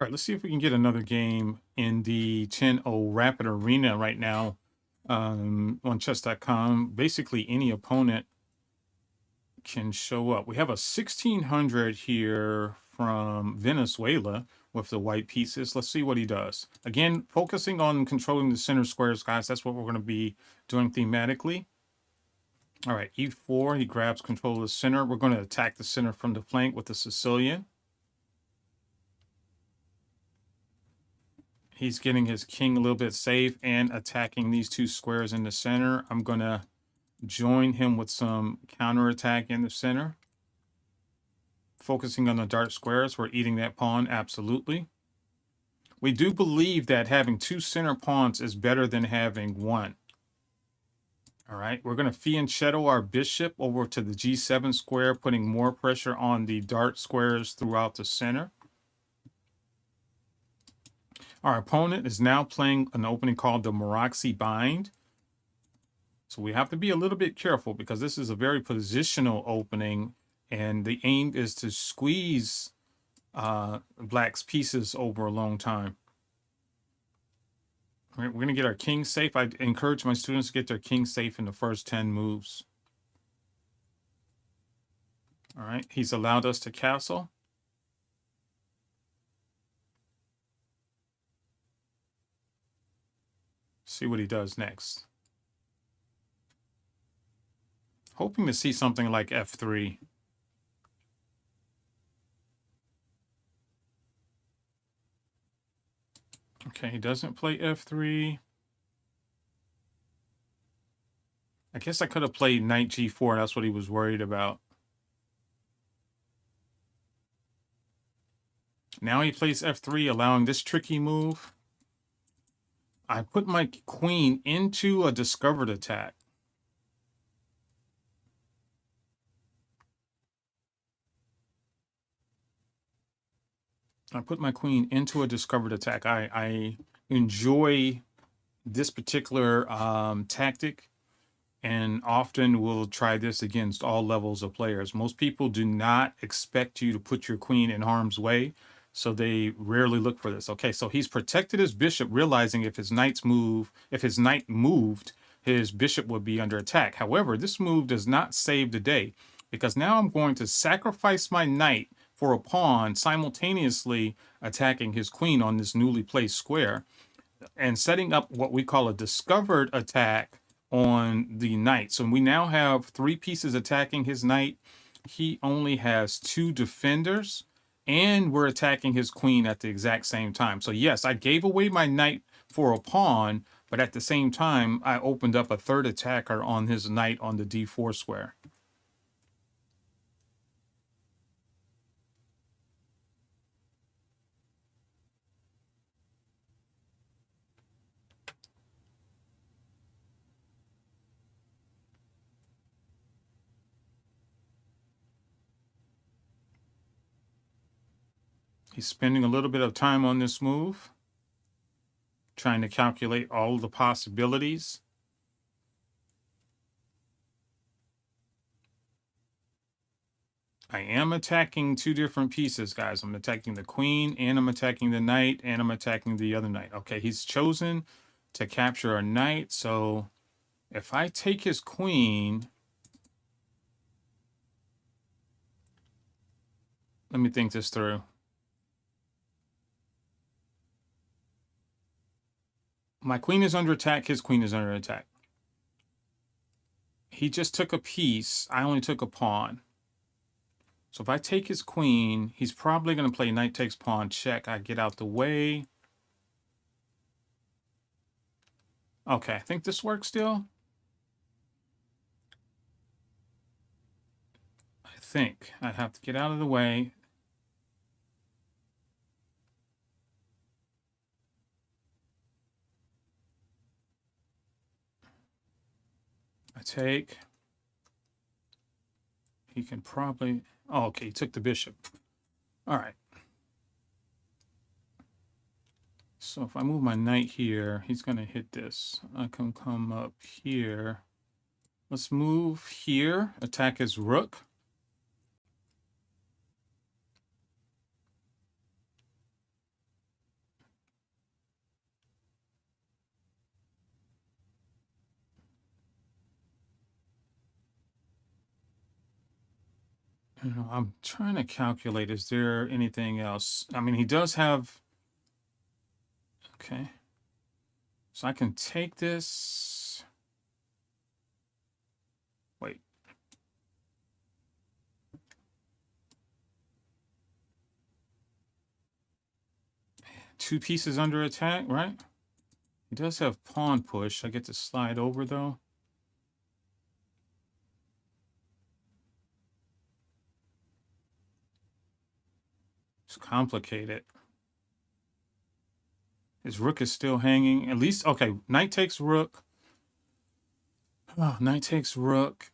All right, let's see if we can get another game in the 10-0 Rapid Arena right now on chess.com. Basically, any opponent can show up. We have a 1600 here from Venezuela with the white pieces. Let's see what he does. Again, focusing on controlling the center squares, guys. That's what we're going to be doing thematically. All right, e4. He grabs control of the center. We're going to attack the center from the flank with the Sicilian. He's getting his king a little bit safe and attacking these two squares in the center. I'm going to join him with some counterattack in the center. Focusing on the dark squares, we're eating that pawn, absolutely. We do believe that having two center pawns is better than having one. All right, we're going to fianchetto our bishop over to the g7 square, putting more pressure on the dark squares throughout the center. Our opponent is now playing an opening called the Moroxi Bind. So we have to be a little bit careful because this is a very positional opening, and the aim is to squeeze black's pieces over a long time. All right, we're going to get our king safe. I encourage my students to get their king safe in the first 10 moves. All right, he's allowed us to castle. See what he does next. Hoping to see something like f3. Okay, he doesn't play f3. I guess I could have played knight g4. That's what he was worried about. Now he plays f3, allowing this tricky move. I put my queen into a discovered attack. I put my queen into a discovered attack. I enjoy this particular tactic, and often will try this against all levels of players. Most people do not expect you to put your queen in harm's way, so they rarely look for this. Okay, so he's protected his bishop, realizing if his knight moved, his bishop would be under attack. However, this move does not save the day, because now I'm going to sacrifice my knight for a pawn, simultaneously attacking his queen on this newly placed square, and setting up what we call a discovered attack on the knight. So we now have three pieces attacking his knight. He only has two defenders, and we're attacking his queen at the exact same time. So yes, I gave away my knight for a pawn, but at the same time, I opened up a third attacker on his knight on the d4 square. He's spending a little bit of time on this move, trying to calculate all the possibilities. I am attacking two different pieces, guys. I'm attacking the queen, and I'm attacking the knight, and I'm attacking the other knight. Okay, he's chosen to capture a knight, so if I take his queen, let me think this through. My queen is under attack, his queen is under attack. He just took a piece, I only took a pawn. So if I take his queen, he's probably going to play knight takes pawn check. I get out the way. Okay, I think this works still. I think I have to get out of the way. I take. He can probably... Oh, okay, he took the bishop. All right. So if I move my knight here, he's going to hit this. I can come up here. Let's move here, attack his rook. You know, I'm trying to calculate, is there anything else? I mean, he does have, okay. So I can take this. Wait. Two pieces under attack, right? He does have pawn push. I get to slide over though. It's complicated. His rook is still hanging. At least, okay, knight takes rook. Oh, knight takes rook.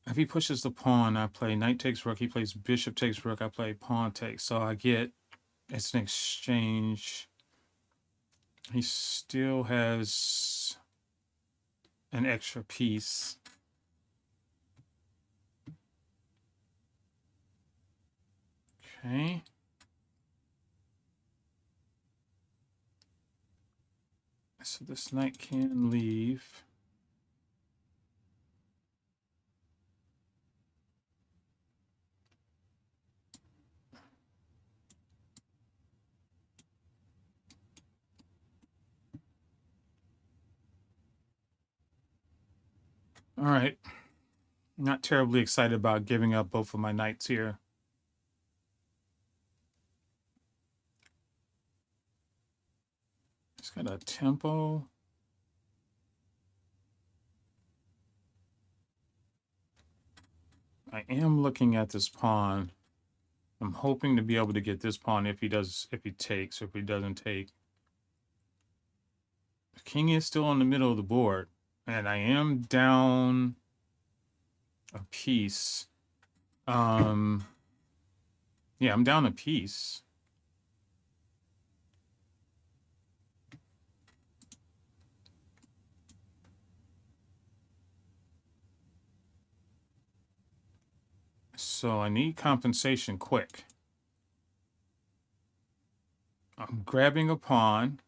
If he pushes the pawn, I play knight takes rook. He plays bishop takes rook. I play pawn takes. So I get, it's an exchange. He still has an extra piece. Okay. So this knight can leave. All right. Not terribly excited about giving up both of my knights here. It's got a tempo. I am looking at this pawn. I'm hoping to be able to get this pawn if he takes, or if he doesn't take. The king is still in the middle of the board, and I am down a piece. Yeah, I'm down a piece. So I need compensation quick. I'm grabbing a pawn.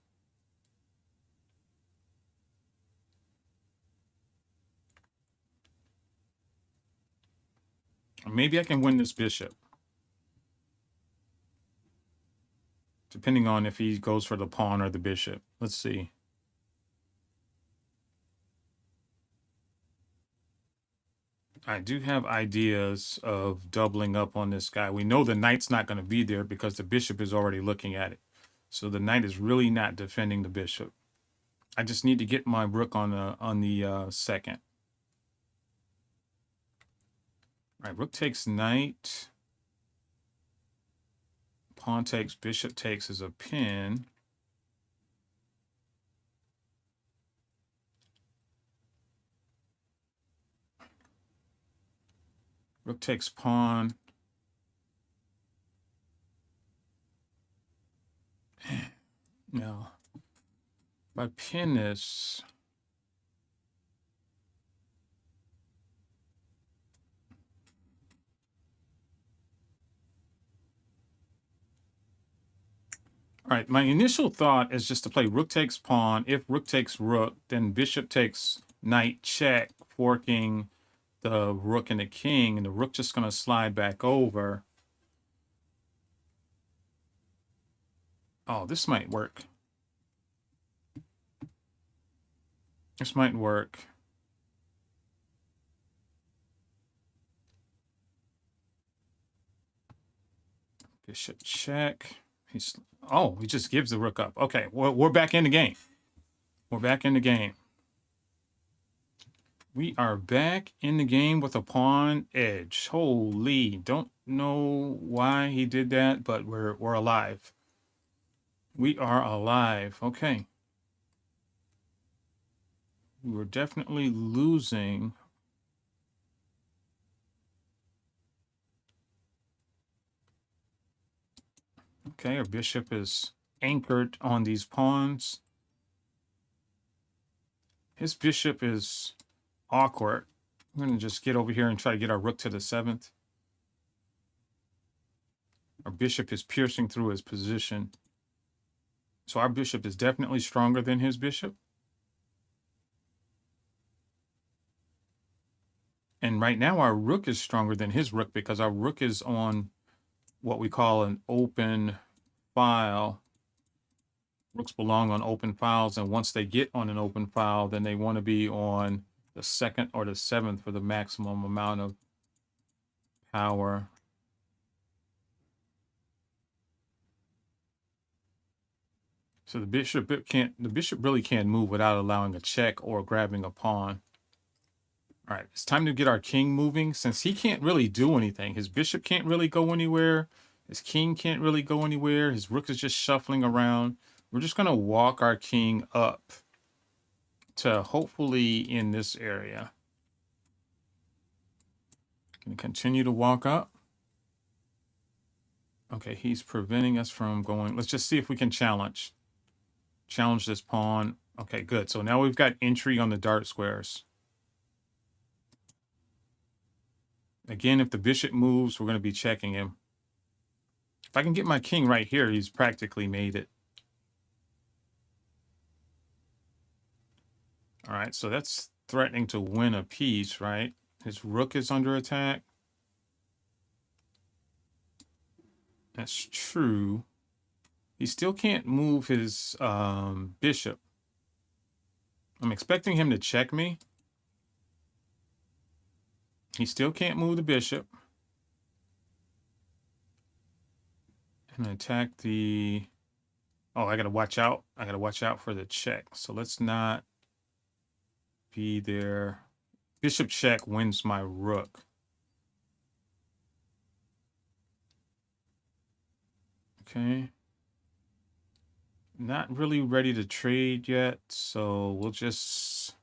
Maybe I can win this bishop, depending on if he goes for the pawn or the bishop. Let's see. I do have ideas of doubling up on this guy. We know the knight's not going to be there because the bishop is already looking at it. So the knight is really not defending the bishop. I just need to get my rook on the second. All right, rook takes knight. Pawn takes, bishop takes is a pin. Rook takes pawn. Now, if I pin this, all right, my initial thought is just to play rook takes pawn. If rook takes rook, then bishop takes knight check, forking the rook and the king, and the rook just going to slide back over. Oh, this might work. This might work. Bishop check. He just gives the rook up. Okay, we're back in the game. We're back in the game. We are back in the game with a pawn edge. Holy, don't know why he did that, but we're alive. We are alive. Okay. We were definitely losing. Okay, our bishop is anchored on these pawns. His bishop is awkward. We're going to just get over here and try to get our rook to the 7th. Our bishop is piercing through his position. So our bishop is definitely stronger than his bishop. And right now our rook is stronger than his rook because our rook is on what we call an open file. Rooks belong on open files, and once they get on an open file, then they want to be on the 2nd or the 7th for the maximum amount of power. So the bishop really can't move without allowing a check or grabbing a pawn. All right, it's time to get our king moving. Since he can't really do anything, his bishop can't really go anywhere, his king can't really go anywhere, his rook is just shuffling around. We're just going to walk our king up to hopefully in this area. Going to continue to walk up. Okay, he's preventing us from going. Let's just see if we can challenge this pawn. Okay, good. So now we've got entry on the dart squares. Again, if the bishop moves, we're going to be checking him. If I can get my king right here, he's practically made it. All right, so that's threatening to win a piece, right? His rook is under attack. That's true. He still can't move his bishop. I'm expecting him to check me. He still can't move the bishop. I'm going to attack the... Oh, I got to watch out. I got to watch out for the check. So let's not be there. Bishop check wins my rook. Okay. Not really ready to trade yet, so we'll just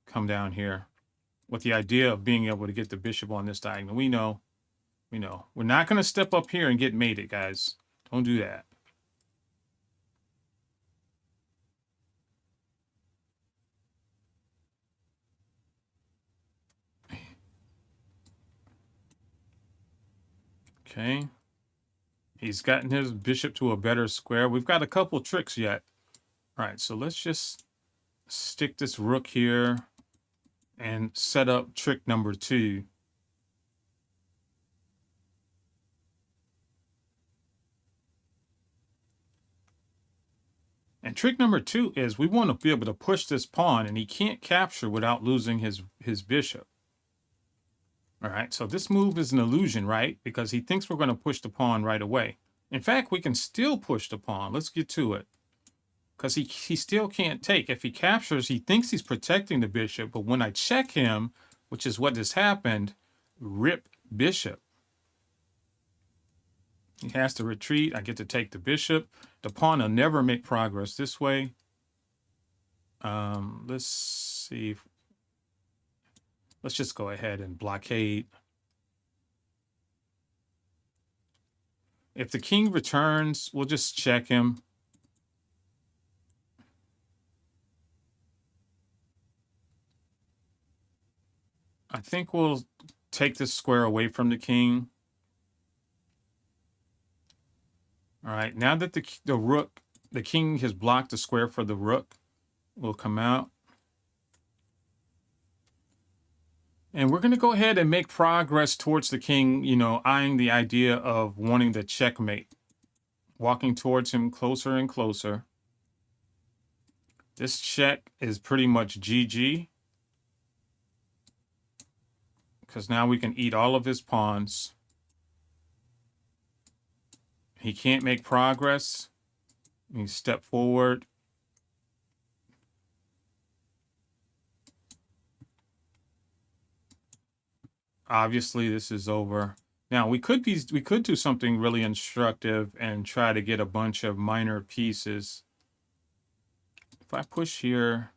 come down here with the idea of being able to get the bishop on this diagonal. We know. We're not going to step up here and get mated, guys. Don't do that. Okay. He's gotten his bishop to a better square. We've got a couple tricks yet. All right, so let's just stick this rook here and set up trick number 2. And trick number 2 is we want to be able to push this pawn, and he can't capture without losing his bishop. All right, so this move is an illusion, right? Because he thinks we're going to push the pawn right away. In fact, we can still push the pawn. Let's get to it. Because he still can't take. If he captures, he thinks he's protecting the bishop. But when I check him, which is what has happened, rip bishop. He has to retreat. I get to take the bishop. The pawn will never make progress this way. Let's see. Let's just go ahead and blockade. If the king returns, we'll just check him. I think we'll take this square away from the king. All right, now that the king has blocked the square for the rook, we'll come out. And we're going to go ahead and make progress towards the king, eyeing the idea of wanting the checkmate. Walking towards him closer and closer. This check is pretty much GG. Because now we can eat all of his pawns. He can't make progress. He step forward. Obviously, this is over. Now, we could do something really instructive and try to get a bunch of minor pieces. If I push here,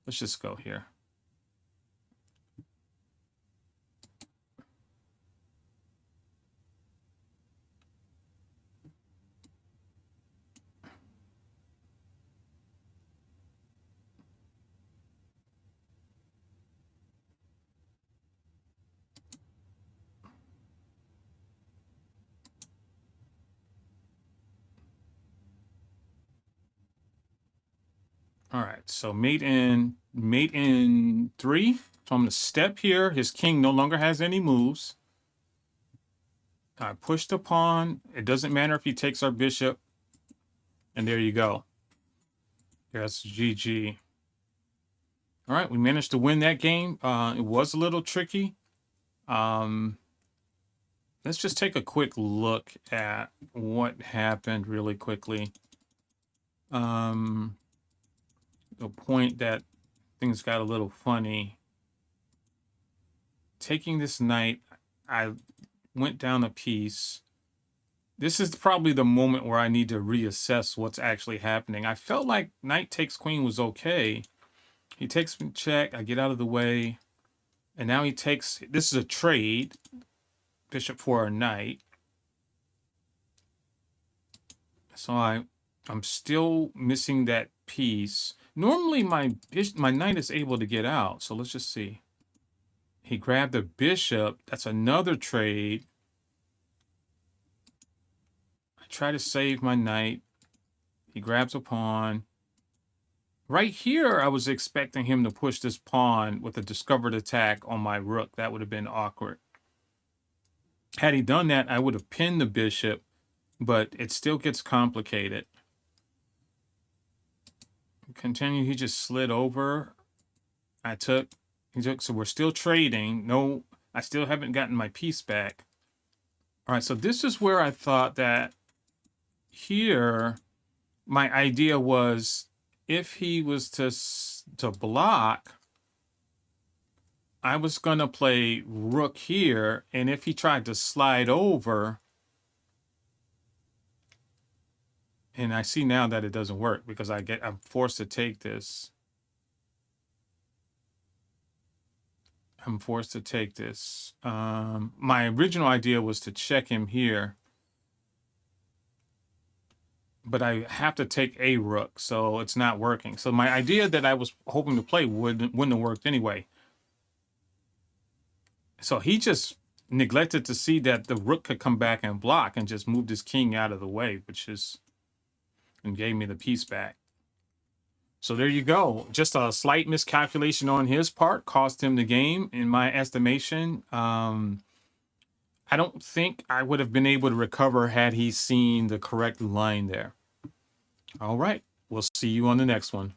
let's just go here. All right, so mate in 3. So I'm going to step here. His king no longer has any moves. I push the pawn. It doesn't matter if he takes our bishop. And there you go. That's GG. All right, we managed to win that game. It was a little tricky. Let's just take a quick look at what happened really quickly. The point that things got a little funny. Taking this knight, I went down a piece. This is probably the moment where I need to reassess what's actually happening. I felt like knight takes queen was okay. He takes me check, I get out of the way, and now he takes, this is a trade, bishop for a knight. So I'm still missing that piece. Normally my knight is able to get out, so let's just see. He grabbed the bishop, that's another trade. I try to save my knight. He grabs a pawn. Right here, I was expecting him to push this pawn with a discovered attack on my rook. That would have been awkward. Had he done that, I would have pinned the bishop, but it still gets complicated. Continue, he just slid over. He took, so we're still trading. No, I still haven't gotten my piece back. All right, so this is where I thought that here, my idea was if he was to block, I was going to play rook here, and if he tried to slide over, and I see now that it doesn't work because I'm forced to take this. I'm forced to take this. My original idea was to check him here, but I have to take a rook, so it's not working. So my idea that I was hoping to play wouldn't have worked anyway. So he just neglected to see that the rook could come back and block and just moved his king out of the way, and gave me the piece back. So there you go. Just a slight miscalculation on his part cost him the game, in my estimation. I don't think I would have been able to recover had he seen the correct line there. All right. We'll see you on the next one.